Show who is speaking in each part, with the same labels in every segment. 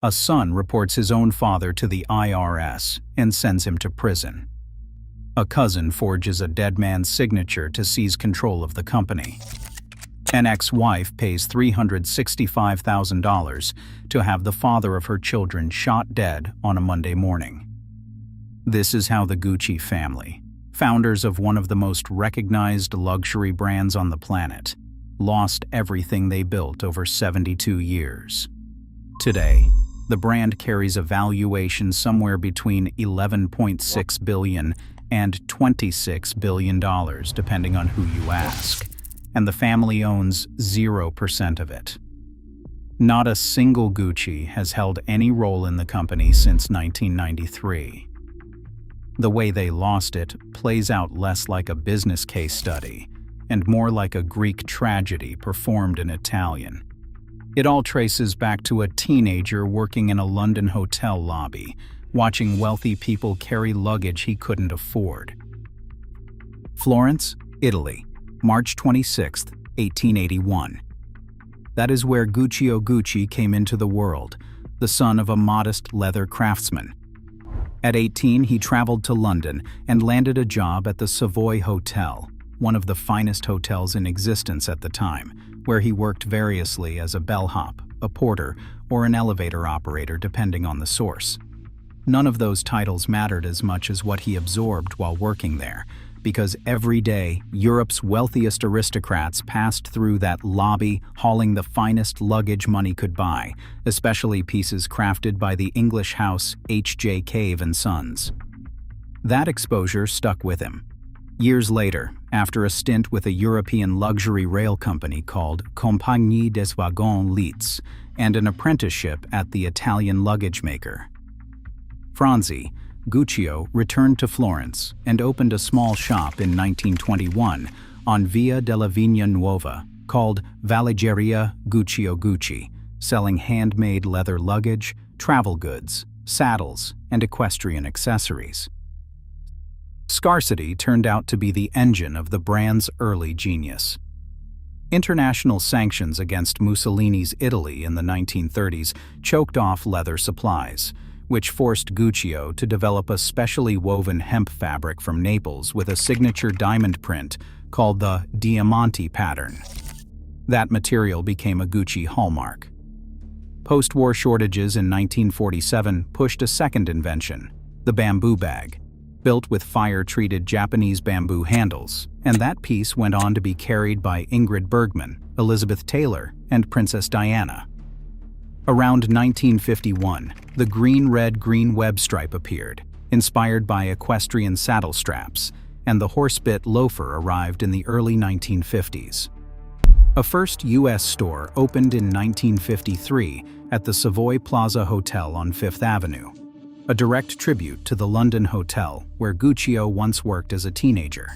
Speaker 1: a son reports his own father to the IRS and sends him to prison. A cousin forges a dead man's signature to seize control of the company. An ex-wife pays $365,000 to have the father of her children shot dead on a Monday morning. This is how the Gucci family, founders of one of the most recognized luxury brands on the planet, lost everything they built over 72 years. Today, the brand carries a valuation somewhere between $11.6 billion and $26 billion, depending on who you ask, and the family owns 0% of it. Not a single Gucci has held any role in the company since 1993. The way they lost it plays out less like a business case study and more like a Greek tragedy performed in Italian. It all traces back to a teenager working in a London hotel lobby, watching wealthy people carry luggage he couldn't afford. Florence, Italy, March 26, 1881. That is where Guccio Gucci came into the world, the son of a modest leather craftsman. At 18, he traveled to London and landed a job at the Savoy Hotel, one of the finest hotels in existence at the time, where he worked variously as a bellhop, a porter, or an elevator operator depending on the source. None of those titles mattered as much as what he absorbed while working there, because every day, Europe's wealthiest aristocrats passed through that lobby hauling the finest luggage money could buy, especially pieces crafted by the English house H.J. Cave & Sons. That exposure stuck with him. Years later, after a stint with a European luxury rail company called Compagnie des Wagons Lits and an apprenticeship at the Italian luggage maker Franzi, Guccio returned to Florence and opened a small shop in 1921 on Via della Vigna Nuova called Valigeria Guccio Gucci, selling handmade leather luggage, travel goods, saddles, and equestrian accessories. Scarcity turned out to be the engine of the brand's early genius. International sanctions against Mussolini's Italy in the 1930s choked off leather supplies, which forced Guccio to develop a specially woven hemp fabric from Naples with a signature diamond print called the Diamante pattern. That material became a Gucci hallmark. Post-war shortages in 1947 pushed a second invention, the bamboo bag, built with fire-treated Japanese bamboo handles, and that piece went on to be carried by Ingrid Bergman, Elizabeth Taylor, and Princess Diana. Around 1951, the green-red-green web stripe appeared, inspired by equestrian saddle straps, and the horsebit loafer arrived in the early 1950s. A first U.S. store opened in 1953 at the Savoy Plaza Hotel on Fifth Avenue, a direct tribute to the London hotel where Guccio once worked as a teenager.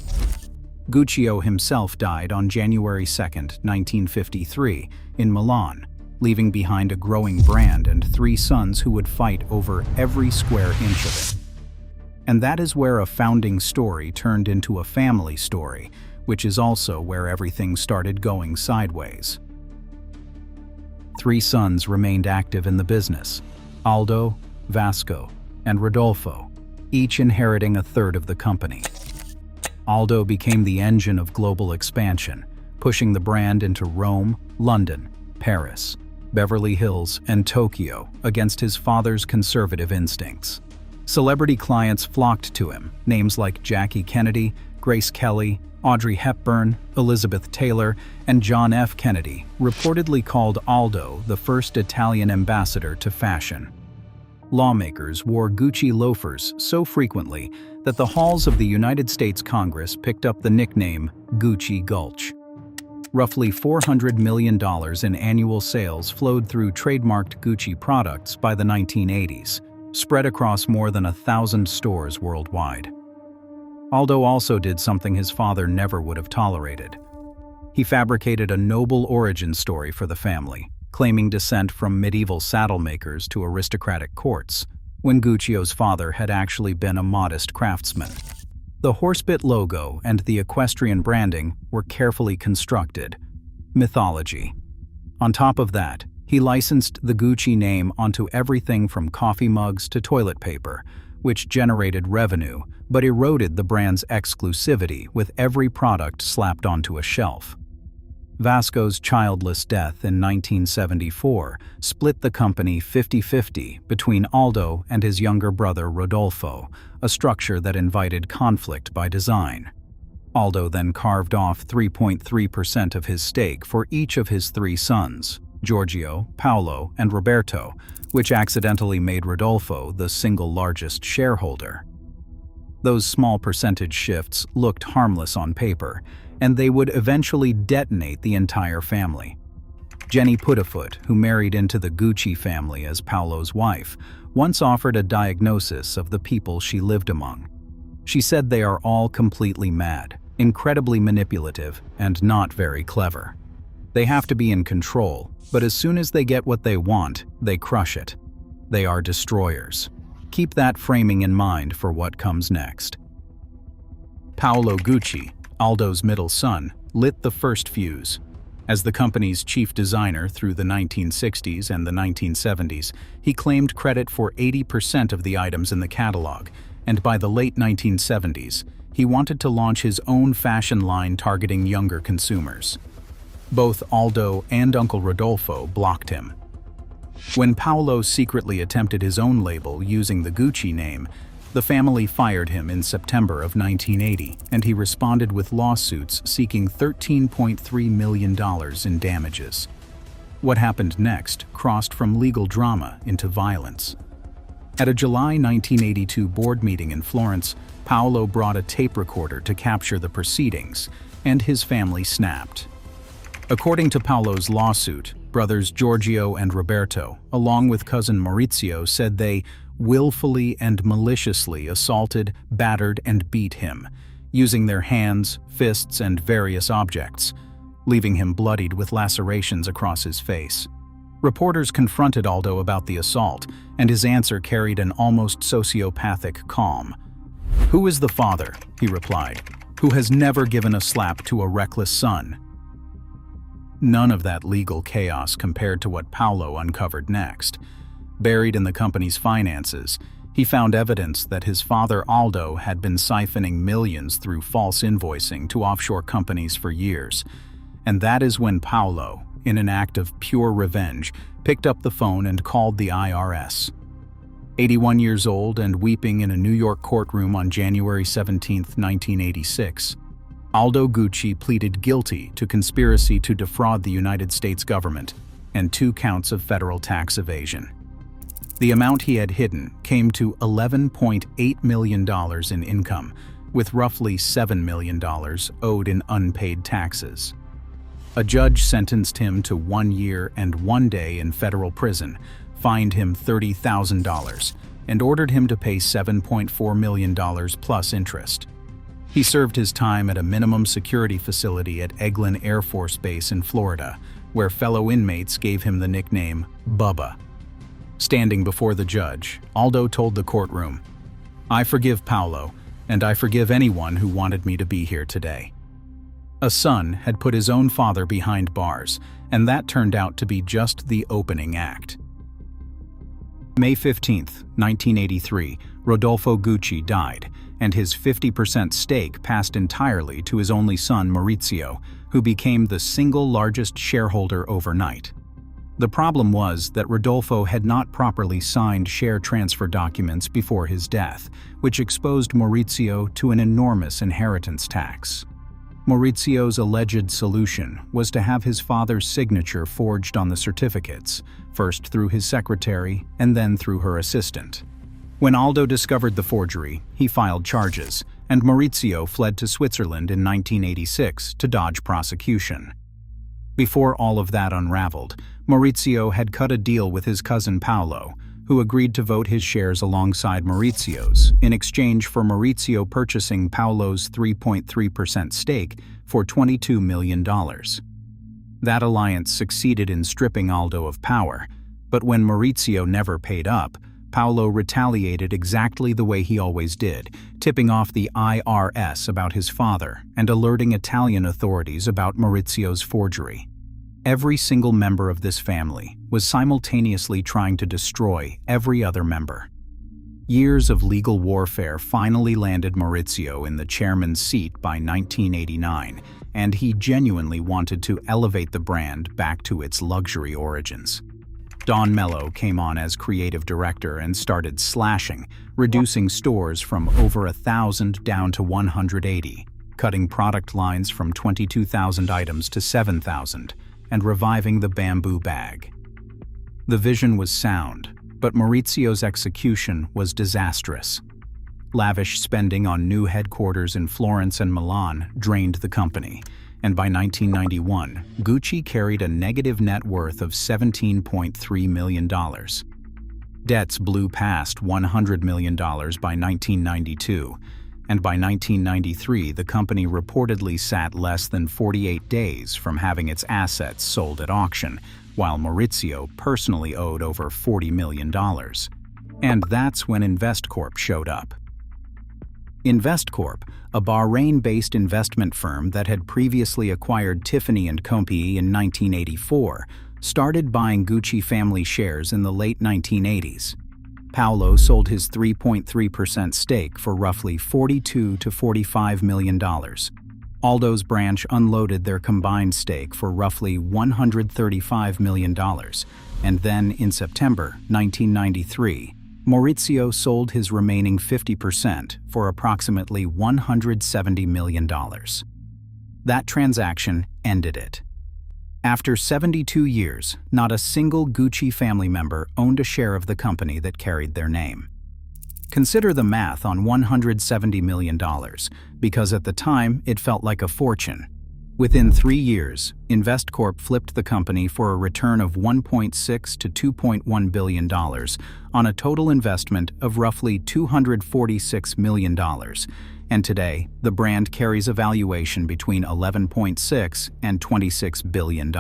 Speaker 1: Guccio himself died on January 2, 1953, in Milan, leaving behind a growing brand and 3 sons who would fight over every square inch of it. And that is where a founding story turned into a family story, which is also where everything started going sideways. 3 sons remained active in the business: Aldo, Vasco, and Rodolfo, each inheriting a third of the company. Aldo became the engine of global expansion, pushing the brand into Rome, London, Paris, Beverly Hills, and Tokyo against his father's conservative instincts. Celebrity clients flocked to him, names like Jackie Kennedy, Grace Kelly, Audrey Hepburn, Elizabeth Taylor, and John F. Kennedy reportedly called Aldo the first Italian ambassador to fashion. Lawmakers wore Gucci loafers so frequently that the halls of the United States Congress picked up the nickname Gucci Gulch. Roughly $400 million in annual sales flowed through trademarked Gucci products by the 1980s, spread across more than 1,000 stores worldwide. Aldo also did something his father never would have tolerated. He fabricated a noble origin story for the family, claiming descent from medieval saddle makers to aristocratic courts, when Guccio's father had actually been a modest craftsman. The horsebit logo and the equestrian branding were carefully constructed. Mythology. On top of that, He licensed the Gucci name onto everything from coffee mugs to toilet paper, which generated revenue but eroded the brand's exclusivity with every product slapped onto a shelf. Vasco's childless death in 1974 split the company 50-50 between Aldo and his younger brother Rodolfo, a structure that invited conflict by design. Aldo then carved off 3.3% of his stake for each of his three sons, Giorgio, Paolo, and Roberto, which accidentally made Rodolfo the single largest shareholder. Those small percentage shifts looked harmless on paper, and they would eventually detonate the entire family. Jenny Puddifoot, who married into the Gucci family as Paolo's wife, once offered a diagnosis of the people she lived among. She said they are all completely mad, incredibly manipulative, and not very clever. They have to be in control, but as soon as they get what they want, they crush it. They are destroyers. Keep that framing in mind for what comes next. Paolo Gucci, Aldo's middle son, lit the first fuse. As the company's chief designer through the 1960s and the 1970s, he claimed credit for 80% of the items in the catalog, and by the late 1970s, he wanted to launch his own fashion line targeting younger consumers. Both Aldo and Uncle Rodolfo blocked him. When Paolo secretly attempted his own label using the Gucci name, the family fired him in September of 1980, and he responded with lawsuits seeking $13.3 million in damages. What happened next crossed from legal drama into violence. At a July 1982 board meeting in Florence, Paolo brought a tape recorder to capture the proceedings, and his family snapped. According to Paolo's lawsuit, brothers Giorgio and Roberto, along with cousin Maurizio, said they willfully and maliciously assaulted, battered, and beat him, using their hands, fists, and various objects, leaving him bloodied with lacerations across his face. Reporters confronted Aldo about the assault, and his answer carried an almost sociopathic calm. "Who is the father?" he replied, "who has never given a slap to a reckless son?" None of that legal chaos compared to what Paolo uncovered next. Buried in the company's finances, he found evidence that his father Aldo had been siphoning millions through false invoicing to offshore companies for years. And that is when Paolo, in an act of pure revenge, picked up the phone and called the IRS. 81 years old and weeping in a New York courtroom on January 17, 1986, Aldo Gucci pleaded guilty to conspiracy to defraud the United States government and 2 counts of federal tax evasion. The amount he had hidden came to $11.8 million in income, with roughly $7 million owed in unpaid taxes. A judge sentenced him to 1 year and 1 day in federal prison, fined him $30,000, and ordered him to pay $7.4 million plus interest. He served his time at a minimum security facility at Eglin Air Force Base in Florida, where fellow inmates gave him the nickname Bubba. Standing before the judge, Aldo told the courtroom, "I forgive Paolo, and I forgive anyone who wanted me to be here today." A son had put his own father behind bars, and that turned out to be just the opening act. May 15, 1983, Rodolfo Gucci died, and his 50% stake passed entirely to his only son Maurizio, who became the single largest shareholder overnight. The problem was that Rodolfo had not properly signed share transfer documents before his death, which exposed Maurizio to an enormous inheritance tax. Maurizio's alleged solution was to have his father's signature forged on the certificates, first through his secretary and then through her assistant. When Aldo discovered the forgery, he filed charges, and Maurizio fled to Switzerland in 1986 to dodge prosecution. Before all of that unraveled, Maurizio had cut a deal with his cousin Paolo, who agreed to vote his shares alongside Maurizio's in exchange for Maurizio purchasing Paolo's 3.3% stake for $22 million. That alliance succeeded in stripping Aldo of power, but when Maurizio never paid up, Paolo retaliated exactly the way he always did, tipping off the IRS about his father and alerting Italian authorities about Maurizio's forgery. Every single member of this family was simultaneously trying to destroy every other member. Years of legal warfare finally landed Maurizio in the chairman's seat by 1989, and he genuinely wanted to elevate the brand back to its luxury origins. Don Mello came on as creative director and started slashing, reducing stores from over 1,000 down to 180, cutting product lines from 22,000 items to 7,000, and reviving the bamboo bag. The vision was sound, but Maurizio's execution was disastrous. Lavish spending on new headquarters in Florence and Milan drained the company, and by 1991, Gucci carried a negative net worth of $17.3 million. Debts blew past $100 million by 1992, and by 1993 the company reportedly sat less than 48 days from having its assets sold at auction, while Maurizio personally owed over $40 million. And that's when Investcorp showed up. Investcorp, a Bahrain-based investment firm that had previously acquired Tiffany & Co. in 1984, started buying Gucci family shares in the late 1980s. Paolo sold his 3.3% stake for roughly $42 to $45 million. Aldo's branch unloaded their combined stake for roughly $135 million, and then in September 1993, Maurizio sold his remaining 50% for approximately $170 million. That transaction ended it. After 72 years, not a single Gucci family member owned a share of the company that carried their name. Consider the math on $170 million, because at the time it felt like a fortune. Within 3 years, Investcorp flipped the company for a return of $1.6 to $2.1 billion on a total investment of roughly $246 million, and today the brand carries a valuation between $11.6 and $26 billion.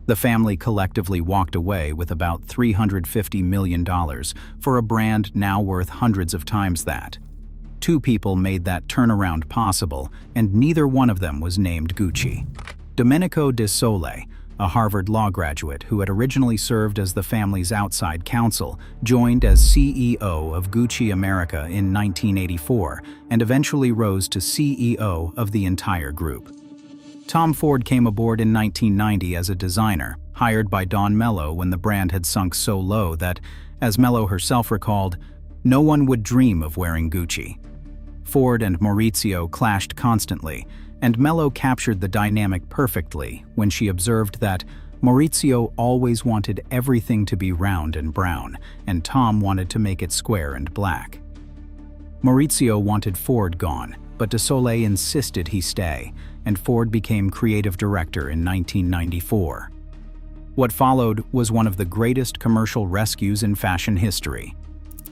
Speaker 1: The family collectively walked away with about $350 million for a brand now worth hundreds of times that. 2 people made that turnaround possible, and neither one of them was named Gucci. Domenico De Sole, a Harvard law graduate who had originally served as the family's outside counsel, joined as CEO of Gucci America in 1984 and eventually rose to CEO of the entire group. Tom Ford came aboard in 1990 as a designer, hired by Don Mello when the brand had sunk so low that, as Mello herself recalled, no one would dream of wearing Gucci. Ford and Maurizio clashed constantly, and Mello captured the dynamic perfectly when she observed that Maurizio always wanted everything to be round and brown, and Tom wanted to make it square and black. Maurizio wanted Ford gone, but De Sole insisted he stay, and Ford became creative director in 1994. What followed was one of the greatest commercial rescues in fashion history.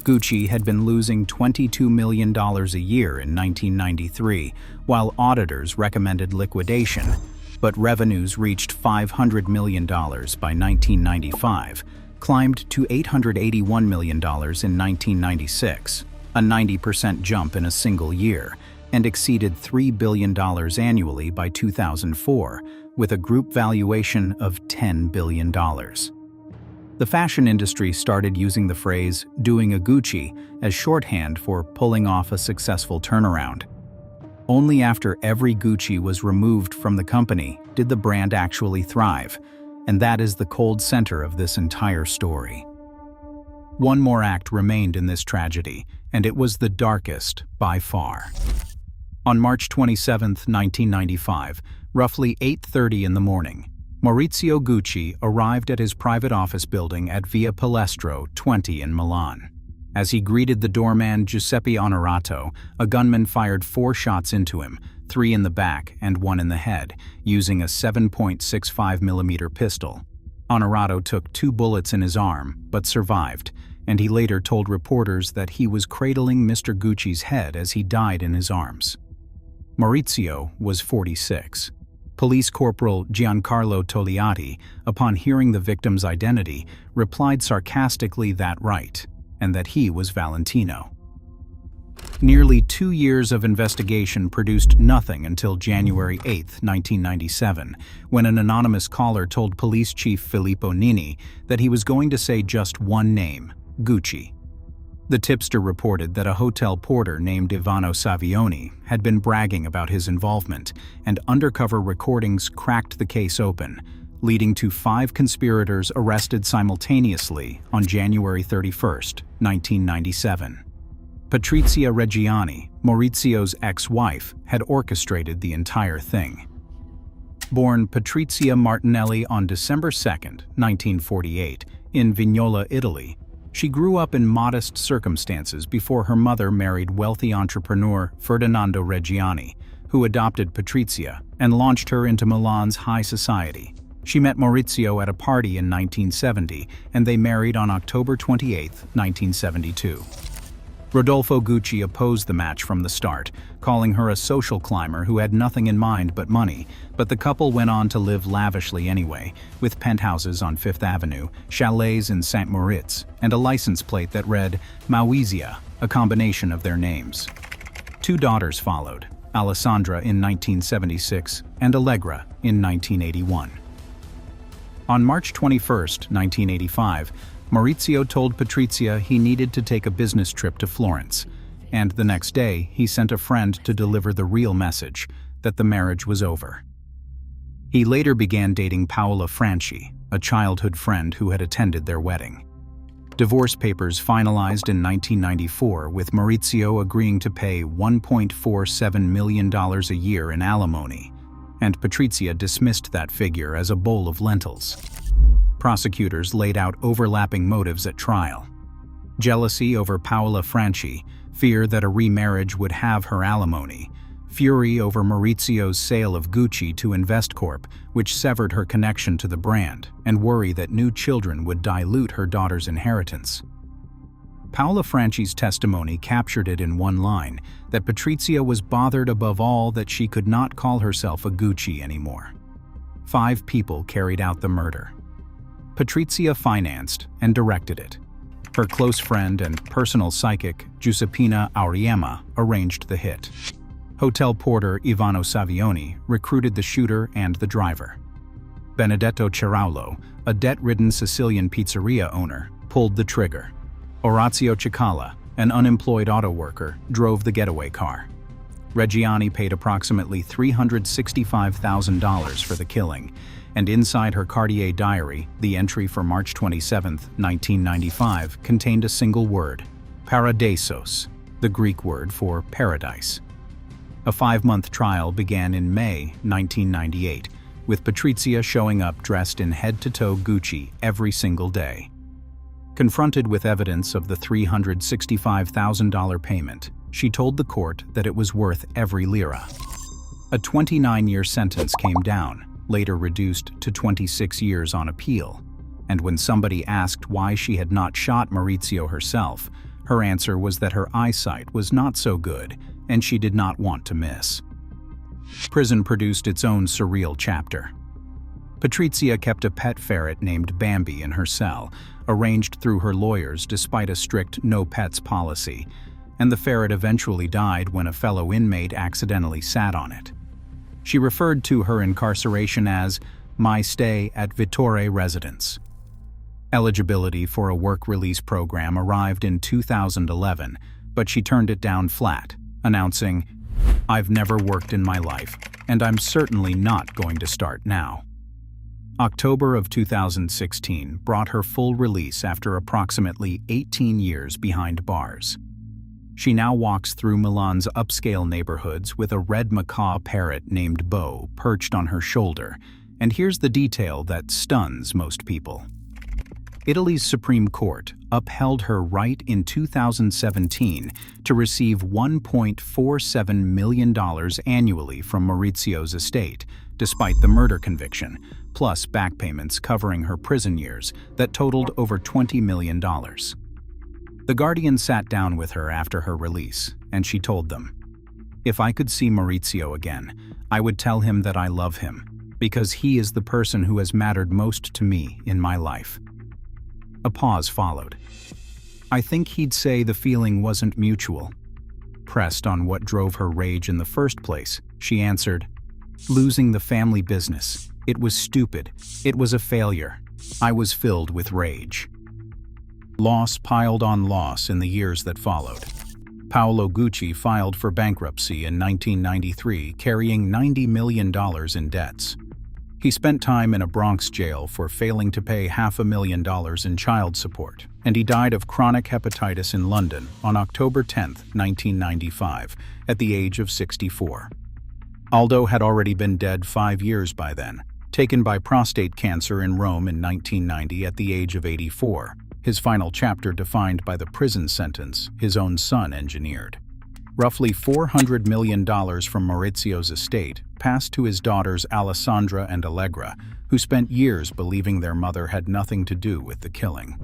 Speaker 1: Gucci had been losing $22 million a year in 1993, while auditors recommended liquidation, but revenues reached $500 million by 1995, climbed to $881 million in 1996, a 90% jump in a single year, and exceeded $3 billion annually by 2004, with a group valuation of $10 billion. The fashion industry started using the phrase "doing a Gucci" as shorthand for pulling off a successful turnaround. Only after every Gucci was removed from the company did the brand actually thrive, and that is the cold center of this entire story. One more act remained in this tragedy, and it was the darkest by far. On March 27, 1995, roughly 8:30 in the morning, Maurizio Gucci arrived at his private office building at Via Palestro 20 in Milan. As he greeted the doorman Giuseppe Onorato, a gunman fired 4 shots into him, 3 in the back and 1 in the head, using a 7.65mm pistol. Onorato took 2 bullets in his arm, but survived, and he later told reporters that he was cradling Mr. Gucci's head as he died in his arms. Maurizio was 46. Police Corporal Giancarlo Togliatti, upon hearing the victim's identity, replied sarcastically that right, and that he was Valentino. Nearly 2 years of investigation produced nothing until January 8, 1997, when an anonymous caller told police chief Filippo Nini that he was going to say just one name, Gucci. The tipster reported that a hotel porter named Ivano Savioni had been bragging about his involvement, and undercover recordings cracked the case open, leading to 5 conspirators arrested simultaneously on January 31, 1997. Patrizia Reggiani, Maurizio's ex-wife, had orchestrated the entire thing. Born Patrizia Martinelli on December 2, 1948, in Vignola, Italy, she grew up in modest circumstances before her mother married wealthy entrepreneur Ferdinando Reggiani, who adopted Patrizia and launched her into Milan's high society. She met Maurizio at a party in 1970, and they married on October 28, 1972. Rodolfo Gucci opposed the match from the start, calling her a social climber who had nothing in mind but money, but the couple went on to live lavishly anyway, with penthouses on Fifth Avenue, chalets in St. Moritz, and a license plate that read Maurizia, a combination of their names. 2 daughters followed, Alessandra in 1976 and Allegra in 1981. On March 21, 1985, Maurizio told Patrizia he needed to take a business trip to Florence, and the next day he sent a friend to deliver the real message, that the marriage was over. He later began dating Paola Franchi, a childhood friend who had attended their wedding. Divorce papers finalized in 1994, with Maurizio agreeing to pay $1.47 million a year in alimony, and Patrizia dismissed that figure as a bowl of lentils. Prosecutors laid out overlapping motives at trial: jealousy over Paola Franchi, fear that a remarriage would have her alimony, fury over Maurizio's sale of Gucci to Investcorp, which severed her connection to the brand, and worry that new children would dilute her daughter's inheritance. Paola Franchi's testimony captured it in one line, that Patrizia was bothered above all that she could not call herself a Gucci anymore. 5 people carried out the murder. Patrizia financed and directed it. Her close friend and personal psychic, Giuseppina Auriemma, arranged the hit. Hotel porter Ivano Savioni recruited the shooter and the driver. Benedetto Ceraulo, a debt-ridden Sicilian pizzeria owner, pulled the trigger. Orazio Cicala, an unemployed auto worker, drove the getaway car. Reggiani paid approximately $365,000 for the killing, and inside her Cartier diary, the entry for March 27, 1995, contained a single word: paradisos, the Greek word for paradise. A 5-month trial began in May 1998, with Patrizia showing up dressed in head-to-toe Gucci every single day. Confronted with evidence of the $365,000 payment, she told the court that it was worth every lira. A 29-year sentence came down, later reduced to 26 years on appeal, and when somebody asked why she had not shot Maurizio herself, her answer was that her eyesight was not so good and she did not want to miss. Prison produced its own surreal chapter. Patrizia kept a pet ferret named Bambi in her cell, arranged through her lawyers despite a strict no-pets policy, and the ferret eventually died when a fellow inmate accidentally sat on it. She referred to her incarceration as "my stay at Vittore residence." Eligibility for a work release program arrived in 2011, but she turned it down flat, announcing, "I've never worked in my life, and I'm certainly not going to start now." October of 2016 brought her full release after approximately 18 years behind bars. She now walks through Milan's upscale neighborhoods with a red macaw parrot named Bo perched on her shoulder, and here's the detail that stuns most people. Italy's Supreme Court upheld her right in 2017 to receive $1.47 million annually from Maurizio's estate, despite the murder conviction, plus back payments covering her prison years that totaled over $20 million. The Guardian sat down with her after her release, and she told them, "If I could see Maurizio again, I would tell him that I love him, because he is the person who has mattered most to me in my life." A pause followed. "I think he'd say the feeling wasn't mutual. pressed on what drove her rage in the first place, she answered, "Losing the family business. It was stupid. It was a failure. I was filled with rage." Loss piled on loss in the years that followed. Paolo Gucci filed for bankruptcy in 1993, carrying $90 million in debts. He spent time in a Bronx jail for failing to pay $500,000 in child support, and he died of chronic hepatitis in London on October 10, 1995, at the age of 64. Aldo had already been dead 5 years by then, taken by prostate cancer in Rome in 1990 at the age of 84, his final chapter defined by the prison sentence his own son engineered. Roughly $400 million from Maurizio's estate passed to his daughters Alessandra and Allegra, who spent years believing their mother had nothing to do with the killing.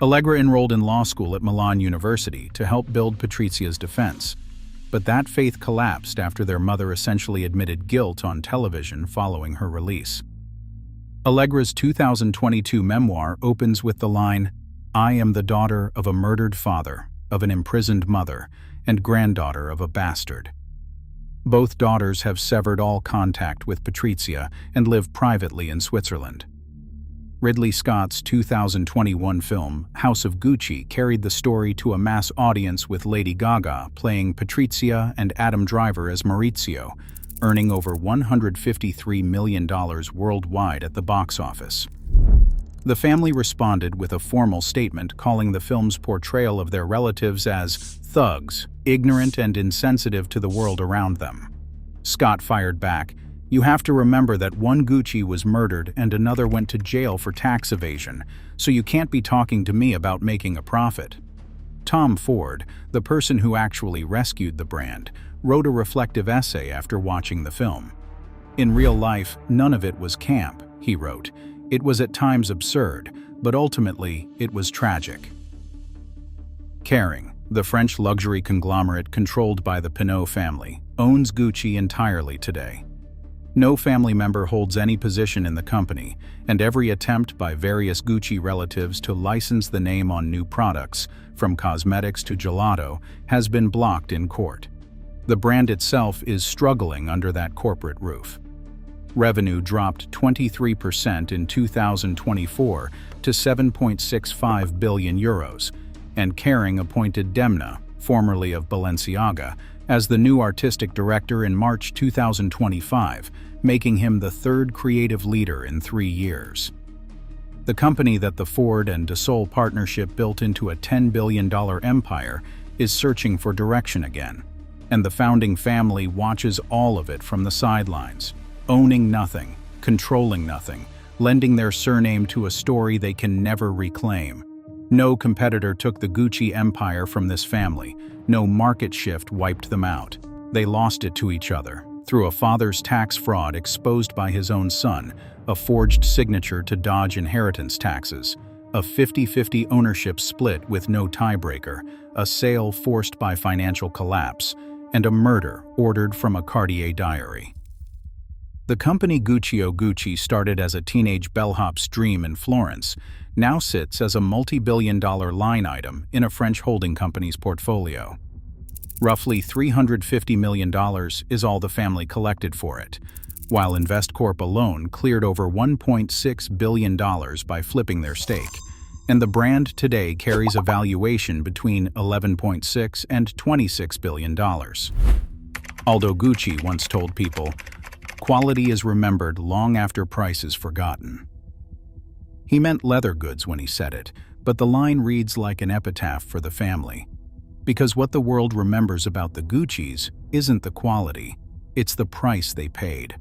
Speaker 1: Allegra enrolled in law school at Milan University to help build Patrizia's defense, but that faith collapsed after their mother essentially admitted guilt on television following her release. Allegra's 2022 memoir opens with the line, "I am the daughter of a murdered father, of an imprisoned mother, and granddaughter of a bastard." Both daughters have severed all contact with Patrizia and live privately in Switzerland. Ridley Scott's 2021 film, House of Gucci, carried the story to a mass audience with Lady Gaga playing Patrizia and Adam Driver as Maurizio, earning over $153 million worldwide at the box office. The family responded with a formal statement calling the film's portrayal of their relatives as thugs, ignorant and insensitive to the world around them. Scott fired back, "You have to remember that one Gucci was murdered and another went to jail for tax evasion, so you can't be talking to me about making a profit." Tom Ford, the person who actually rescued the brand, wrote a reflective essay after watching the film. "In real life, none of it was camp," he wrote. "It was at times absurd, but ultimately it was tragic." Kering, the French luxury conglomerate controlled by the Pinault family, owns Gucci entirely today. No family member holds any position in the company, and every attempt by various Gucci relatives to license the name on new products, from cosmetics to gelato, has been blocked in court. The brand itself is struggling under that corporate roof. Revenue dropped 23% in 2024 to €7.65 billion, and Kering appointed Demna, formerly of Balenciaga, as the new artistic director in March 2025, making him the third creative leader in 3 years. The company that the Ford and Dassault partnership built into a $10 billion empire is searching for direction again, and the founding family watches all of it from the sidelines, owning nothing, controlling nothing, lending their surname to a story they can never reclaim. No competitor took the Gucci empire from this family. No market shift wiped them out. They lost it to each other, through a father's tax fraud exposed by his own son, a forged signature to dodge inheritance taxes, a 50-50 ownership split with no tiebreaker, a sale forced by financial collapse, and a murder ordered from a Cartier diary. The company Guccio Gucci started as a teenage bellhop's dream in Florence, now sits as a multi-billion-dollar line item in a French holding company's portfolio. Roughly $350 million is all the family collected for it, while Investcorp alone cleared over $1.6 billion by flipping their stake, and the brand today carries a valuation between $11.6 and $26 billion. Aldo Gucci once told people, "Quality is remembered long after price is forgotten." He meant leather goods when he said it, but the line reads like an epitaph for the family. Because what the world remembers about the Guccis isn't the quality, it's the price they paid.